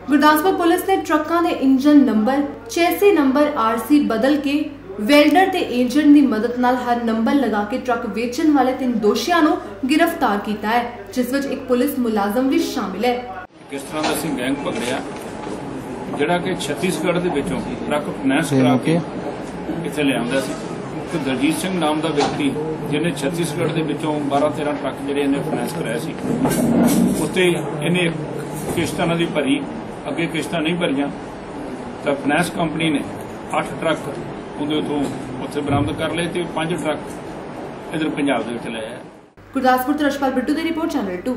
Gurdaspur police ने ट्रकों के engine number chassis number RC बदल के वेल्डर ते एजेंट की मदद नाल हर नंबर लगा के ट्रक वेचण वाले 3 दोषियों को गिरफ्तार किया है, जिस विच एक पुलिस मुलाजम भी शामिल है। किस तरह का असीं गैंग पकड़िया जिहड़ा कि छत्तीसगढ़ दे विचों ट्रक फाइनेंस करा के इत्थे लिआंदा सी। तो दलजीत सिंह नाम का व्यक्ति जिन्हें छत्तीसगढ़ के विचों 12-13 ट्रक जिहड़े इन्हें फाइनेंस कराया सी, उत्ते इन्हें किश्त इन्हां दी भरी, अगे किश्तां नहीं भरियां तो फाइनेंस कंपनी ने 8 ट्रक उहदे तों उत्थे बरामद कर लए ते 5 ट्रक इधर पंजाब दे विच लए। गुरदासपुर तो रशपाल बिट्टू की रिपोर्ट, चैनल 2।